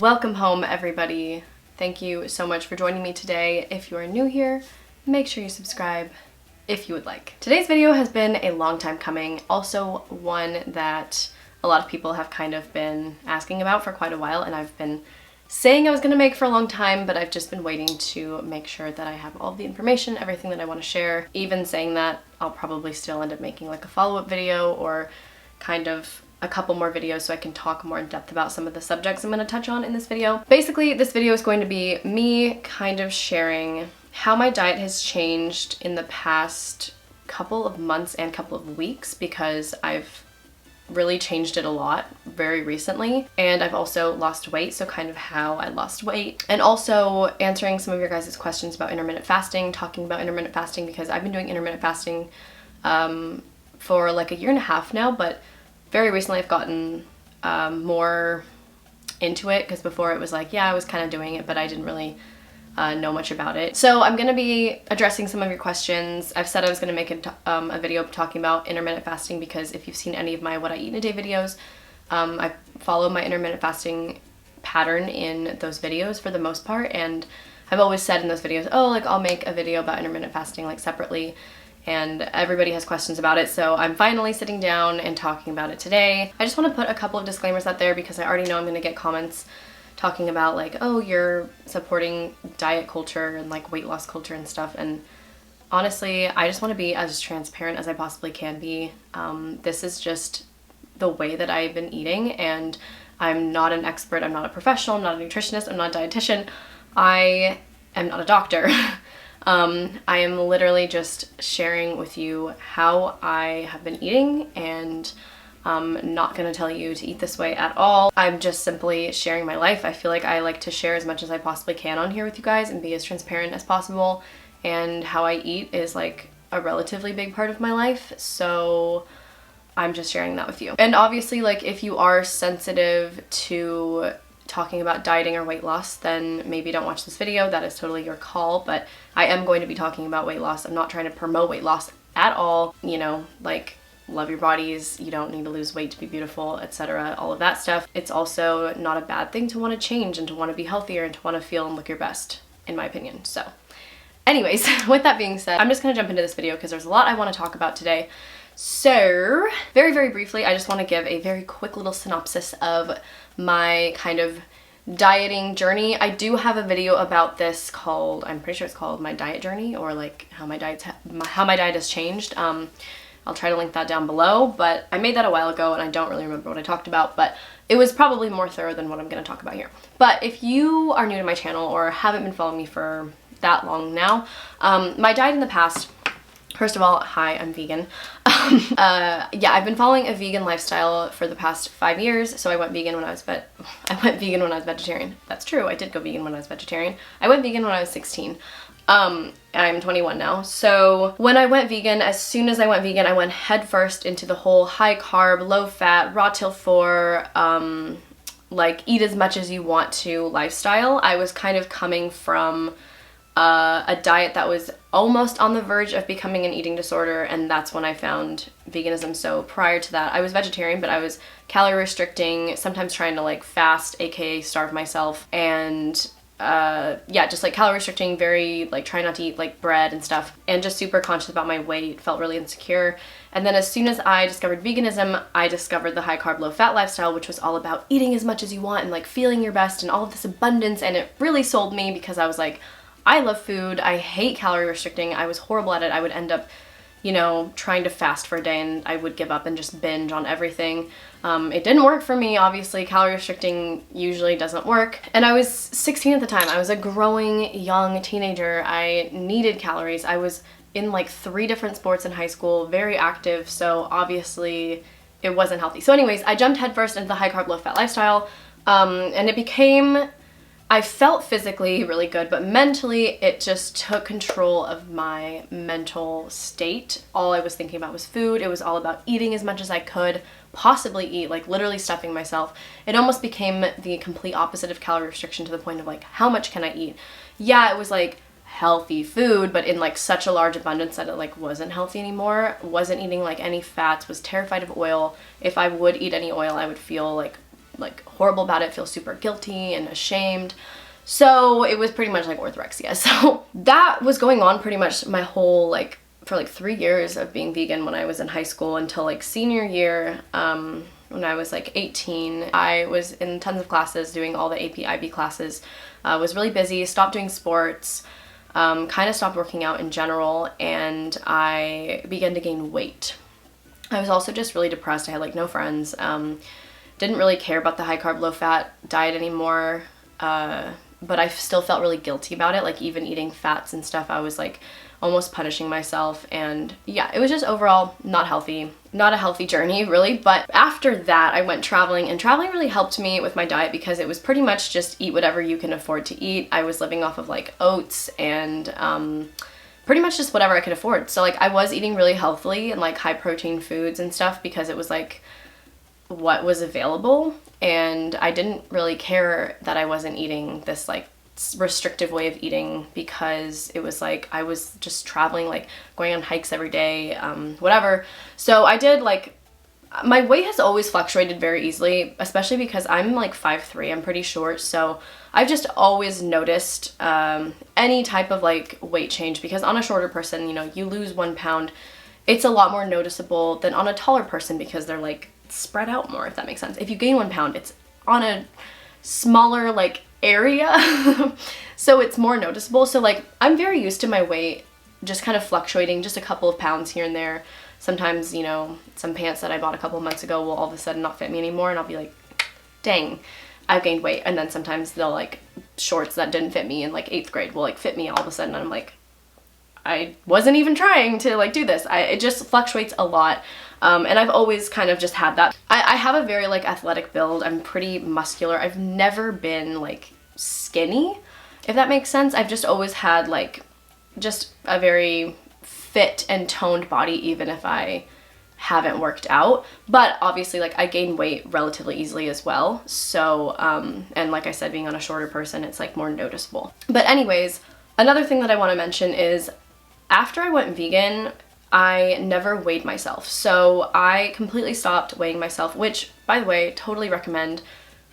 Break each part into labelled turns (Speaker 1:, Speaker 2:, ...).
Speaker 1: Welcome home, everybody. Thank you so much for joining me today. If you are new here, make sure you subscribe if you would like. Today's video has been a long time coming, also one that a lot of people have kind of been asking about for quite a while, and I've been saying I was gonna make for a long time, but I've just been waiting to make sure that I have all the information, everything that I want to share. Even saying that, I'll probably still end up making like a follow-up video or kind of a couple more videos so I can talk more in depth about some of the subjects I'm going to touch on in this video. Basically, this video is going to be me kind of sharing how my diet has changed in the past couple of months and couple of weeks, because I've really changed it a lot very recently, and I've also lost weight, so kind of how I lost weight, and also answering some of your guys' questions about intermittent fasting, talking about intermittent fasting, because I've been doing intermittent fasting for like a year and a half now, but very recently I've gotten more into it, because before it was like, yeah, I was kind of doing it, but I didn't really know much about it. So I'm going to be addressing some of your questions. I've said I was going to make a video talking about intermittent fasting, because if you've seen any of my what I eat in a day videos, I follow my intermittent fasting pattern in those videos for the most part, and I've always said in those videos, oh, like I'll make a video about intermittent fasting like separately, and everybody has questions about it, so I'm finally sitting down and talking about it today. I just want to put a couple of disclaimers out there, because I already know I'm going to get comments talking about like, oh, you're supporting diet culture and like weight loss culture and stuff, and honestly, I just want to be as transparent as I possibly can be. This is just the way that I've been eating, and I'm not an expert, I'm not a professional, I'm not a nutritionist, I'm not a dietitian, I am not a doctor. I am literally just sharing with you how I have been eating, and I'm not going to tell you to eat this way at all. I'm just simply sharing my life. I feel like I like to share as much as I possibly can on here with you guys and be as transparent as possible, and how I eat is like a relatively big part of my life, so I'm just sharing that with you. And obviously, like, if you are sensitive to talking about dieting or weight loss, then maybe don't watch this video. That is totally your call, but I am going to be talking about weight loss. I'm not trying to promote weight loss at all, you know, like love your bodies, you don't need to lose weight to be beautiful, etc., all of that stuff. It's also not a bad thing to want to change and to want to be healthier and to want to feel and look your best, in my opinion. So anyways, with that being said, I'm just going to jump into this video because there's a lot I want to talk about today. So very briefly, I just want to give a very quick little synopsis of my kind of dieting journey. I do have a video about this called, I'm pretty sure it's called My Diet Journey, or like how my diet has changed. I'll try to link that down below, but I made that a while ago and I don't really remember what I talked about, but it was probably more thorough than what I'm going to talk about here. But if you are new to my channel or haven't been following me for that long now, my diet in the past, first of all, hi, I'm vegan. Yeah, I've been following a vegan lifestyle for the past 5 years. So I went vegan when I was vegetarian. That's true. I did go vegan when I was vegetarian. I went vegan when I was 16. I'm 21 now. So when I went vegan, as soon as I went vegan, I went headfirst into the whole high carb, low fat, raw till 4, like eat as much as you want to lifestyle. I was kind of coming from a diet that was almost on the verge of becoming an eating disorder, and that's when I found veganism. So prior to that, I was vegetarian, but I was calorie restricting, sometimes trying to like fast, aka starve myself, and yeah, just like calorie restricting, very like trying not to eat like bread and stuff, and just super conscious about my weight, felt really insecure. And then as soon as I discovered veganism, I discovered the high carb, low fat lifestyle, which was all about eating as much as you want and like feeling your best and all of this abundance, and it really sold me, because I was like, I love food, I hate calorie restricting, I was horrible at it. I would end up, you know, trying to fast for a day and I would give up and just binge on everything. It didn't work for me, obviously. Calorie restricting usually doesn't work. And I was 16 at the time. I was a growing young teenager. I needed calories. I was in like 3 different sports in high school, very active, so obviously it wasn't healthy. So anyways, I jumped headfirst into the high carb, low fat lifestyle, and it became, I felt physically really good, but mentally it just took control of my mental state. All I was thinking about was food. It was all about eating as much as I could possibly eat, like literally stuffing myself. It almost became the complete opposite of calorie restriction, to the point of like, how much can I eat? Yeah, it was like healthy food, but in like such a large abundance that it like wasn't healthy anymore. Wasn't eating like any fats, was terrified of oil. If I would eat any oil, I would feel like like horrible about it, feel super guilty and ashamed. So it was pretty much like orthorexia. So that was going on pretty much my whole, like, for like 3 years of being vegan when I was in high school until like senior year. When I was like 18, I was in tons of classes doing all the AP IB classes, was really busy, stopped doing sports, kind of stopped working out in general, and I began to gain weight. I was also just really depressed. I had like no friends, didn't really care about the high carb, low fat diet anymore, but I still felt really guilty about it. Like even eating fats and stuff, I was like almost punishing myself, and yeah, it was just overall not healthy. Not a healthy journey really. But after that I went traveling, and traveling really helped me with my diet because it was pretty much just eat whatever you can afford to eat. I was living off of like oats and pretty much just whatever I could afford. So like I was eating really healthily and like high protein foods and stuff because it was like what was available, and I didn't really care that I wasn't eating this like restrictive way of eating because it was like I was just traveling, like going on hikes every day, whatever. So I did like, my weight has always fluctuated very easily, especially because I'm like 5'3", I'm pretty short, so I've just always noticed any type of like weight change, because on a shorter person, you know, you lose 1 pound, it's a lot more noticeable than on a taller person because they're like spread out more, if that makes sense. If you gain 1 pound, it's on a smaller like area, so it's more noticeable. So like I'm very used to my weight just kind of fluctuating just a couple of pounds here and there. Sometimes, you know, some pants that I bought a couple of months ago will all of a sudden not fit me anymore, and I'll be like, dang, I've gained weight. And then sometimes they'll like, shorts that didn't fit me in like 8th grade will like fit me all of a sudden, and I'm like, I wasn't even trying to like do this. It just fluctuates a lot. And I've always kind of just had that. I have a very like athletic build. I'm pretty muscular. I've never been like skinny, if that makes sense. I've just always had like just a very fit and toned body, even if I haven't worked out. But obviously like I gain weight relatively easily as well. So, and like I said, being on a shorter person, it's like more noticeable. But anyways, another thing that I want to mention is after I went vegan, I never weighed myself. So I completely stopped weighing myself, which, by the way, totally recommend.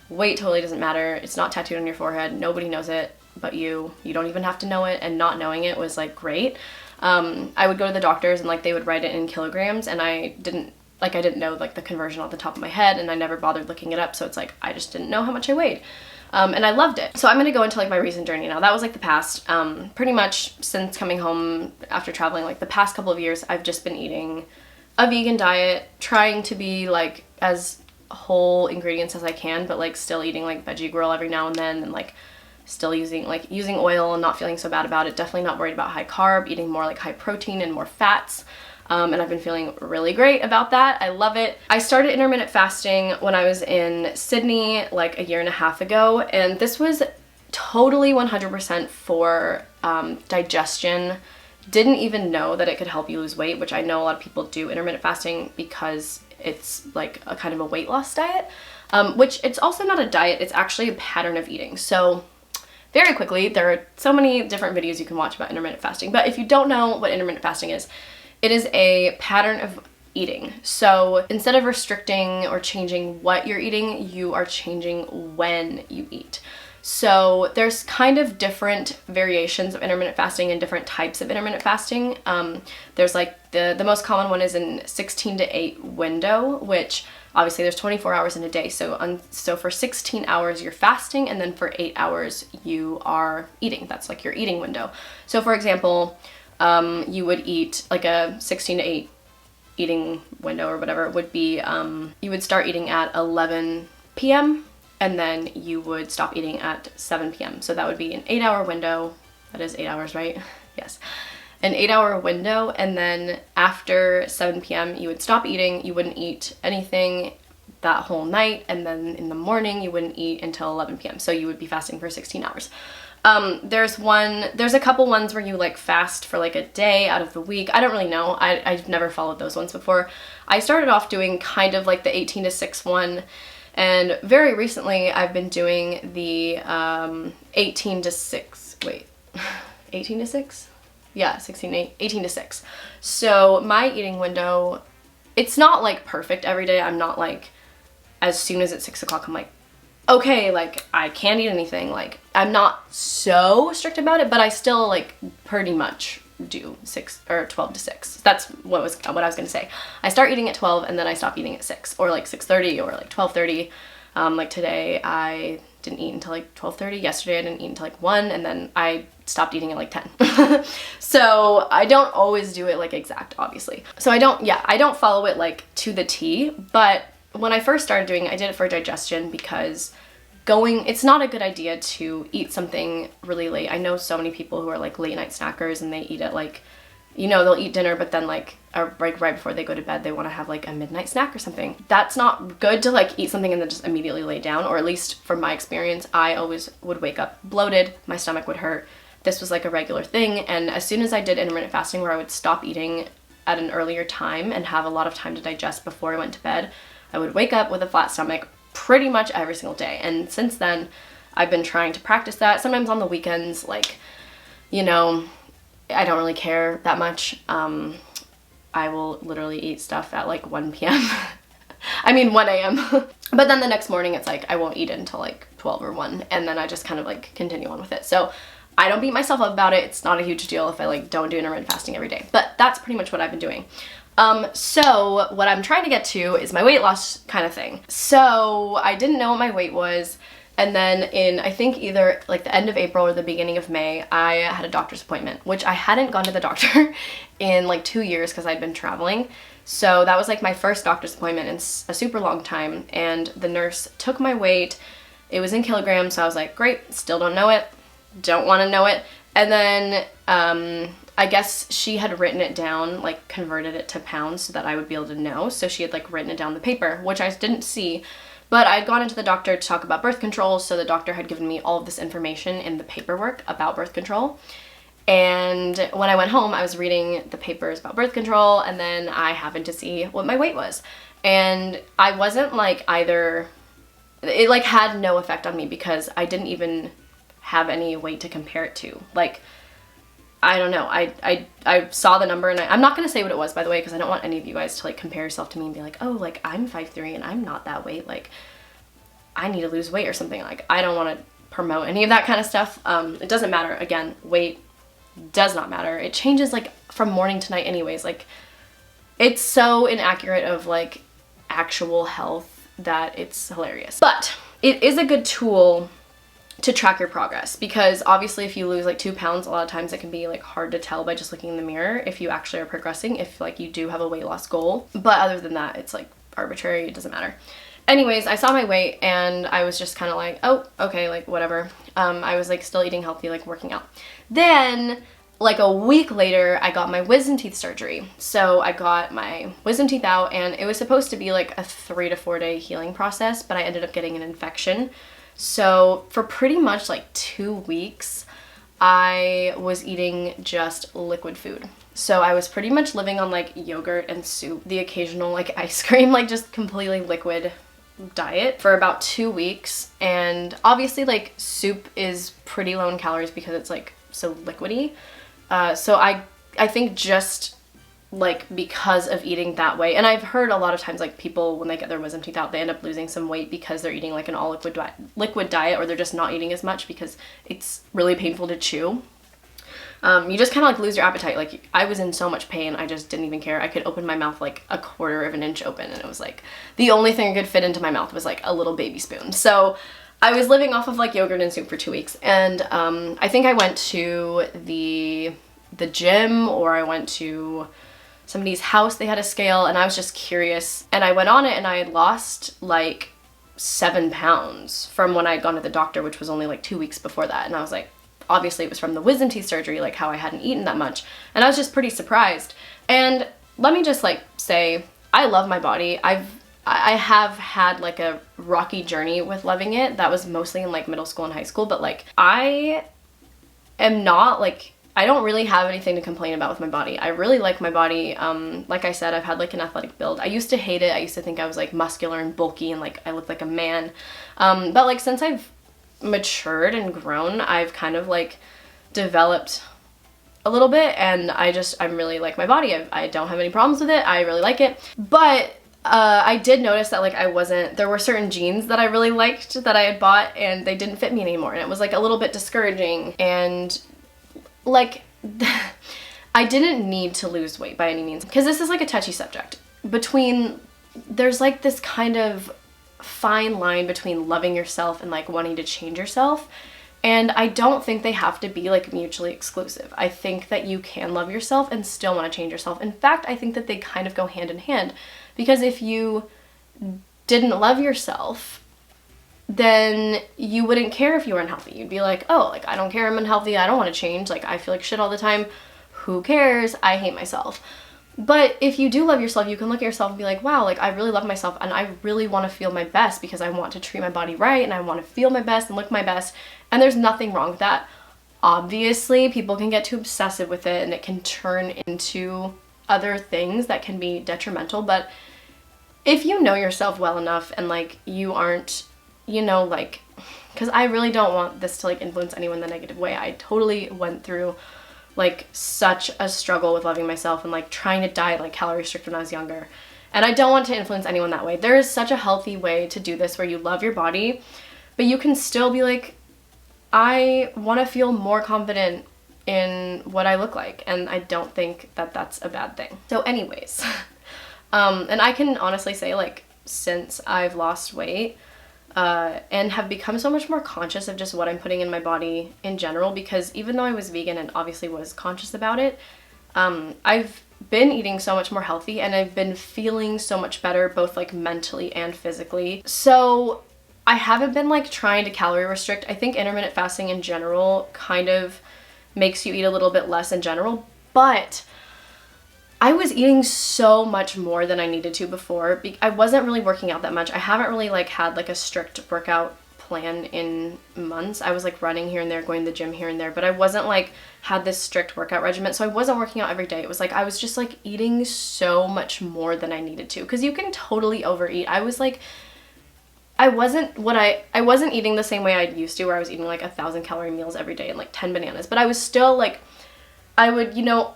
Speaker 1: Weight totally doesn't matter. It's not tattooed on your forehead. Nobody knows it but you. You don't even have to know it, and not knowing it was like great. I would go to the doctors and like they would write it in kilograms, and I didn't know like the conversion off the top of my head, and I never bothered looking it up, so it's like I just didn't know how much I weighed. And I loved it. So I'm gonna go into like my recent journey now. That was like the past, pretty much since coming home after traveling, like the past couple of years, I've just been eating a vegan diet, trying to be like as whole ingredients as I can, but like still eating like veggie grill every now and then, and like still using oil and not feeling so bad about it. Definitely not worried about high carb, eating more like high protein and more fats. And I've been feeling really great about that. I love it. I started intermittent fasting when I was in Sydney like a year and a half ago, and this was totally 100% for digestion. Didn't even know that it could help you lose weight, which I know a lot of people do intermittent fasting because it's like a kind of a weight loss diet, which it's also not a diet, it's actually a pattern of eating. So very quickly, there are so many different videos you can watch about intermittent fasting, but if you don't know what intermittent fasting is, it is a pattern of eating. So instead of restricting or changing what you're eating, you are changing when you eat. So there's kind of different variations of intermittent fasting and different types of intermittent fasting. There's like the most common one is in 16 to 8 window, which obviously there's 24 hours in a day. So for 16 hours you're fasting, and then for 8 hours you are eating. That's like your eating window. So for example, you would eat like a 16 to 8 eating window or whatever it would be. You would start eating at 11 p.m. and then you would stop eating at 7 p.m. So that would be an 8-hour window. That is 8 hours, right? Yes. An 8-hour window, and then after 7 p.m. you would stop eating. You wouldn't eat anything that whole night, and then in the morning you wouldn't eat until 11 p.m. So you would be fasting for 16 hours. There's a couple ones where you like fast for like a day out of the week. I don't really know. I've never followed those ones before. I started off doing kind of like the 18 to 6 one, and very recently I've been doing the 18 to 6. Wait, 18 to 6? Yeah, 18 to 6. So my eating window, it's not like perfect every day. I'm not like as soon as it's 6 o'clock, I'm like, okay, like I can't eat anything. Like I'm not so strict about it, but I still like pretty much do 6 or 12 to 6. That's what I was gonna say. I start eating at 12 and then I stop eating at 6 or like 6:30 or like 12:30. Like today I didn't eat until like 12:30. Yesterday I didn't eat until like 1, and then I stopped eating at like 10. So I don't always do it like exact, obviously. So I don't follow it like to the T, but when I first started doing it, I did it for digestion because it's not a good idea to eat something really late. I know so many people who are like late night snackers and they eat at like, you know, they'll eat dinner, but then like right before they go to bed, they want to have like a midnight snack or something. That's not good to like eat something and then just immediately lay down, or at least from my experience, I always would wake up bloated, my stomach would hurt. This was like a regular thing, and as soon as I did intermittent fasting where I would stop eating at an earlier time and have a lot of time to digest before I went to bed, I would wake up with a flat stomach pretty much every single day. And since then, I've been trying to practice that. Sometimes on the weekends, like, you know, I don't really care that much. I will literally eat stuff at like 1 p.m. I mean 1 a.m. But then the next morning it's like I won't eat it until like 12 or 1, and then I just kind of like continue on with it. So I don't beat myself up about it. It's not a huge deal if I like don't do intermittent fasting every day. But that's pretty much what I've been doing. So what I'm trying to get to is my weight loss kind of thing. So I didn't know what my weight was. And then in, I think either like the end of April or the beginning of May, I had a doctor's appointment, which I hadn't gone to the doctor in like 2 years because I'd been traveling. So that was like my first doctor's appointment in a super long time. And the nurse took my weight. It was in kilograms. So I was like, great, still don't know it. Don't want to know it. And then, I guess she had written it down, like converted it to pounds so that I would be able to know. So she had like written it down on the paper, which I didn't see. But I'd gone into the doctor to talk about birth control, so the doctor had given me all of this information in the paperwork about birth control. And when I went home, I was reading the papers about birth control, and then I happened to see what my weight was. And I wasn't like it like had no effect on me because I didn't even have any weight to compare it to. Like, I don't know, I saw the number, and I'm not going to say what it was, by the way, because I don't want any of you guys to like compare yourself to me and be like, oh, like I'm 5'3" and I'm not that weight, like I need to lose weight or something. Like, I don't want to promote any of that kind of stuff. It doesn't matter. Again, weight does not matter. It changes like from morning to night anyways. Like, it's so inaccurate of like actual health that it's hilarious. But it is a good tool to track your progress, because obviously if you lose like 2 pounds, a lot of times it can be like hard to tell by just looking in the mirror if you actually are progressing, if like you do have a weight loss goal. But other than that, it's like arbitrary, it doesn't matter. Anyways, I saw my weight and I was just kind of like, oh, okay, like whatever. I was like still eating healthy, like working out. Then like a week later, I got my wisdom teeth surgery. So I got my wisdom teeth out, and it was supposed to be like a 3 to 4 day healing process, but I ended up getting an infection. So for pretty much like 2 weeks, I was eating just liquid food. So I was pretty much living on like yogurt and soup, the occasional like ice cream, like just completely liquid diet for about 2 weeks. And obviously like soup is pretty low in calories because it's like so liquidy. So I think just like because of eating that way, and I've heard a lot of times like people when they get their wisdom teeth out, they end up losing some weight because they're eating like an all liquid diet, or they're just not eating as much because it's really painful to chew. You just kind of like lose your appetite. Like, I was in so much pain, I just didn't even care. I could open my mouth like a 1/4 of an inch open, and it was like the only thing I could fit into my mouth was like a little baby spoon. So I was living off of like yogurt and soup for 2 weeks, and I think I went to the gym, or I went to somebody's house. They had a scale, and I was just curious, and I went on it, and I had lost like 7 pounds from when I had gone to the doctor, which was only like 2 weeks before that. And I was like, obviously it was from the wisdom teeth surgery, like how I hadn't eaten that much, and I was just pretty surprised. And let me just like say, I love my body. I have had like a rocky journey with loving it. That was mostly in like middle school and high school, but like I am not like, I don't really have anything to complain about with my body. I really like my body. Like I said, I've had like an athletic build. I used to hate it. I used to think I was like muscular and bulky and like I looked like a man. But like since I've matured and grown, I've kind of like developed a little bit, and I really like my body. I don't have any problems with it. I really like it. But I did notice that like there were certain jeans that I really liked that I had bought and they didn't fit me anymore, and it was like a little bit discouraging. And like I didn't need to lose weight by any means, because this is like a touchy subject. There's like this kind of fine line between loving yourself and like wanting to change yourself. And I don't think they have to be like mutually exclusive. I think that you can love yourself and still want to change yourself. In fact, I think that they kind of go hand in hand, because if you didn't love yourself, then you wouldn't care if you were unhealthy. You'd be like, oh, like I don't care, I'm unhealthy, I don't want to change, like I feel like shit all the time, who cares, I hate myself. But if you do love yourself, you can look at yourself and be like, wow, like I really love myself and I really want to feel my best, because I want to treat my body right and I want to feel my best and look my best. And there's nothing wrong with that. Obviously, people can get too obsessive with it and it can turn into other things that can be detrimental. But if you know yourself well enough and like you aren't, you know, like, because I really don't want this to like influence anyone in the negative way. I totally went through like such a struggle with loving myself and like trying to diet, like calorie restrict when I was younger. And I don't want to influence anyone that way. There is such a healthy way to do this where you love your body, but you can still be like, I want to feel more confident in what I look like. And I don't think that that's a bad thing. So anyways, and I can honestly say like since I've lost weight, and have become so much more conscious of just what I'm putting in my body in general, because even though I was vegan and obviously was conscious about it, I've been eating so much more healthy and I've been feeling so much better, both like mentally and physically. So I haven't been like trying to calorie restrict. I think intermittent fasting in general kind of makes you eat a little bit less in general, but I was eating so much more than I needed to before. I wasn't really working out that much. I haven't really like had like a strict workout plan in months. I was like running here and there, going to the gym here and there, but I wasn't like had this strict workout regimen. So I wasn't working out every day. It was like I was just like eating so much more than I needed to, because you can totally overeat. I was like, I wasn't eating the same way I used to, where I was eating like 1,000-calorie meals every day and like 10 bananas, but I was still like, I would, you know,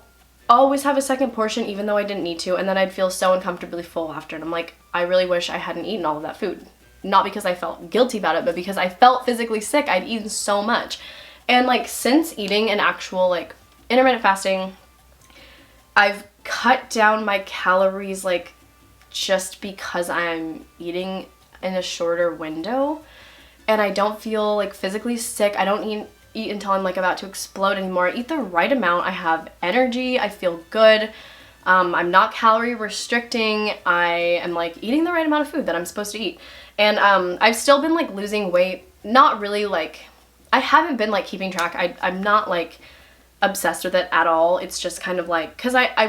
Speaker 1: always have a second portion even though I didn't need to, and then I'd feel so uncomfortably full after, and I'm like, I really wish I hadn't eaten all of that food. Not because I felt guilty about it, but because I felt physically sick. I'd eaten so much. And like since eating an actual like intermittent fasting, I've cut down my calories like just because I'm eating in a shorter window and I don't feel like physically sick. I don't eat until I'm like about to explode anymore. I eat the right amount. I have energy. I feel good. I'm not calorie restricting. I am like eating the right amount of food that I'm supposed to eat. And I've still been like losing weight. Not really like, I haven't been like keeping track. I'm not like obsessed with it at all. It's just kind of like, cause I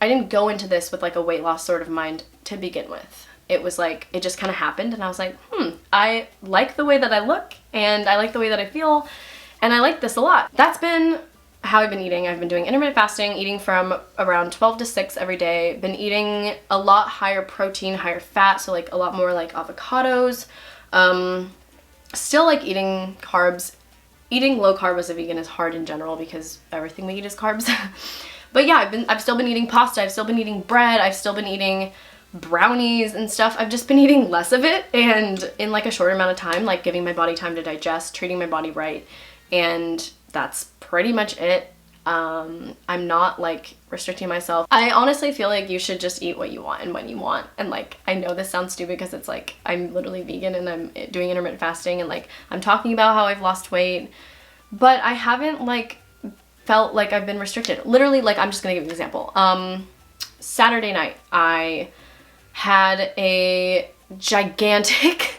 Speaker 1: didn't go into this with like a weight loss sort of mind to begin with. It was like, it just kind of happened and I was like, I like the way that I look and I like the way that I feel and I like this a lot. That's been how I've been eating. I've been doing intermittent fasting, eating from around 12 to 6 every day. Been eating a lot higher protein, higher fat, so like a lot more like avocados. Still like eating carbs. Eating low carb as a vegan is hard in general because everything we eat is carbs. But yeah, I've still been eating pasta, I've still been eating bread, I've still been eating brownies and stuff. I've just been eating less of it and in like a shorter amount of time, like giving my body time to digest, treating my body right, and that's pretty much it. I'm not like restricting myself. I honestly feel like you should just eat what you want and when you want. And like, I know this sounds stupid because it's like, I'm literally vegan and I'm doing intermittent fasting and like, I'm talking about how I've lost weight, but I haven't like felt like I've been restricted. Literally, like, I'm just gonna give you an example. Saturday night, I had a gigantic,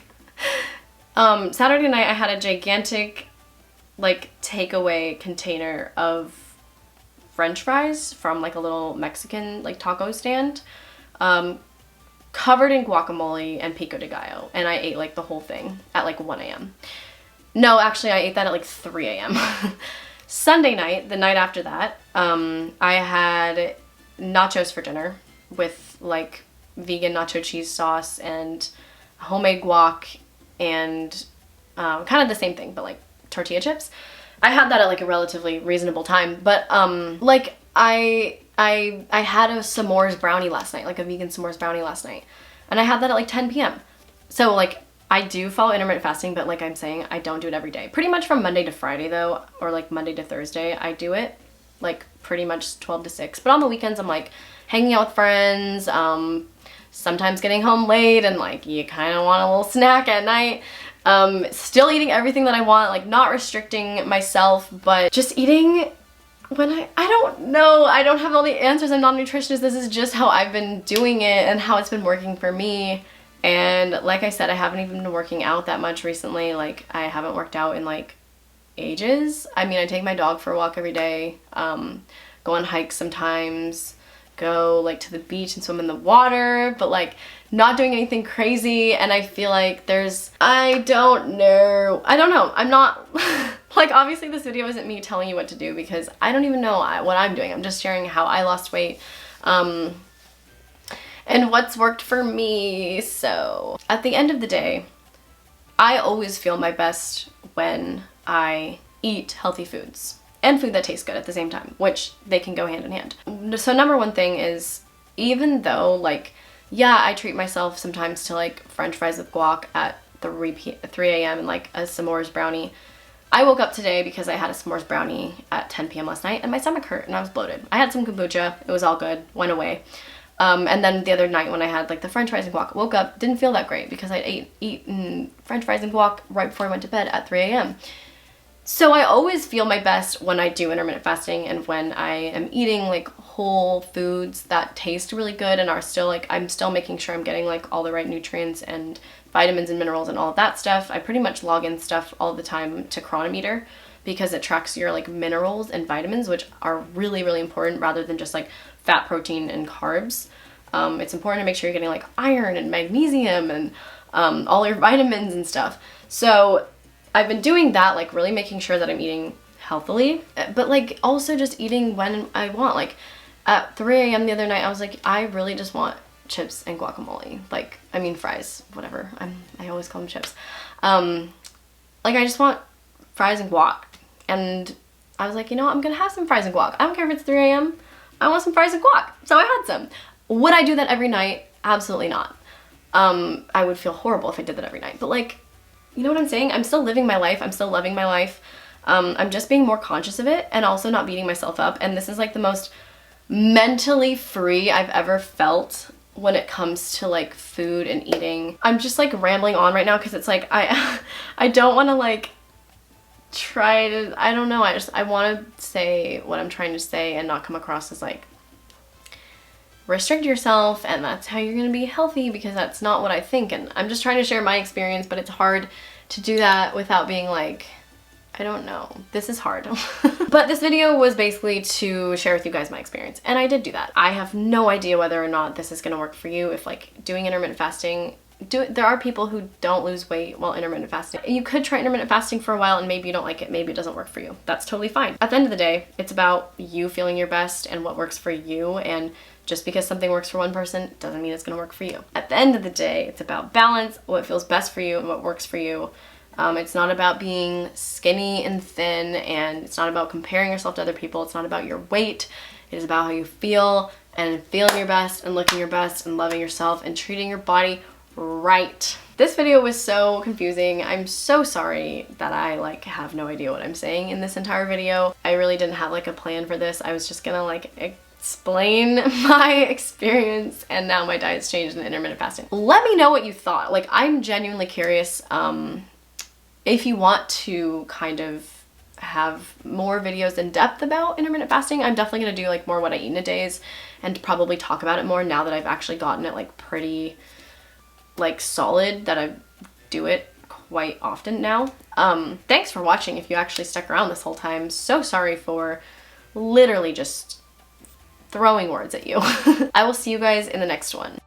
Speaker 1: like takeaway container of French fries from like a little Mexican like taco stand, covered in guacamole and pico de gallo, and I ate like the whole thing at like 1 a.m. No, actually I ate that at like 3 a.m. Sunday night, the night after that, I had nachos for dinner with like vegan nacho cheese sauce and homemade guac and kind of the same thing, but like tortilla chips. I had that at like a relatively reasonable time, but like I I had a s'mores brownie last night, like a vegan s'mores brownie last night. And I had that at like 10 p.m. So like I do follow intermittent fasting, but like I'm saying, I don't do it every day. Pretty much from Monday to Friday though, or like Monday to Thursday, I do it like pretty much 12 to 6. But on the weekends, I'm like hanging out with friends, sometimes getting home late and like you kind of want a little snack at night. Still eating everything that I want, like not restricting myself, but just eating when I don't know. I don't have all the answers. I'm not a nutritionist. This is just how I've been doing it and how it's been working for me. And like I said, I haven't even been working out that much recently. Like I haven't worked out in like ages. I mean, I take my dog for a walk every day, go on hikes sometimes, go like to the beach and swim in the water, but like not doing anything crazy. And I feel like I don't know. I'm not like, obviously this video isn't me telling you what to do because I don't even know what I'm doing. I'm just sharing how I lost weight, and what's worked for me. So at the end of the day, I always feel my best when I eat healthy foods and food that tastes good at the same time, which they can go hand in hand. So number one thing is, even though like, yeah, I treat myself sometimes to like french fries with guac at 3 a.m. and like a s'mores brownie. I woke up today because I had a s'mores brownie at 10 p.m. last night and my stomach hurt and I was bloated. I had some kombucha, it was all good, went away. And then the other night when I had like the french fries and guac, woke up, didn't feel that great because I'd eaten french fries and guac right before I went to bed at 3 a.m. So I always feel my best when I do intermittent fasting and when I am eating like whole foods that taste really good and are still like, I'm still making sure I'm getting like all the right nutrients and vitamins and minerals and all of that stuff. I pretty much log in stuff all the time to Chronometer because it tracks your like minerals and vitamins, which are really, really important rather than just like fat, protein, and carbs. It's important to make sure you're getting like iron and magnesium and all your vitamins and stuff. So I've been doing that, like really making sure that I'm eating healthily, but like also just eating when I want. Like at 3 a.m. the other night, I was like, I really just want chips and guacamole. Like, I mean fries, whatever. I always call them chips. Like I just want fries and guac. And I was like, you know what? I'm gonna have some fries and guac. I don't care if it's 3 a.m. I want some fries and guac. So I had some. Would I do that every night? Absolutely not. I would feel horrible if I did that every night. But like, you know what I'm saying? I'm still living my life. I'm still loving my life. I'm just being more conscious of it and also not beating myself up. And this is like the most mentally free I've ever felt when it comes to like food and eating. I'm just like rambling on right now because it's like I don't want to like try to, I don't know, I want to say what I'm trying to say and not come across as like restrict yourself and that's how you're gonna be healthy, because that's not what I think. And I'm just trying to share my experience, but it's hard to do that without being like, I don't know, this is hard. But this video was basically to share with you guys my experience, and I did do that. I have no idea whether or not this is gonna work for you. If like doing intermittent fasting, there are people who don't lose weight while intermittent fasting. You could try intermittent fasting for a while and maybe you don't like it, maybe it doesn't work for you. That's totally fine. At the end of the day, it's about you feeling your best and what works for you, and just because something works for one person doesn't mean it's gonna work for you. At the end of the day, it's about balance, what feels best for you and what works for you. It's not about being skinny and thin, and it's not about comparing yourself to other people. It's not about your weight. It is about how you feel and feeling your best and looking your best and loving yourself and treating your body right. This video was so confusing. I'm so sorry that I like have no idea what I'm saying in this entire video. I really didn't have like a plan for this. I was just gonna like explain my experience, and now my diet's changed in intermittent fasting. Let me know what you thought. Like, I'm genuinely curious. If you want to kind of have more videos in depth about intermittent fasting, I'm definitely gonna do like more what I eat in a days and probably talk about it more now that I've actually gotten it like pretty like solid, that I do it quite often now. Thanks for watching if you actually stuck around this whole time. So sorry for literally just throwing words at you. I will see you guys in the next one.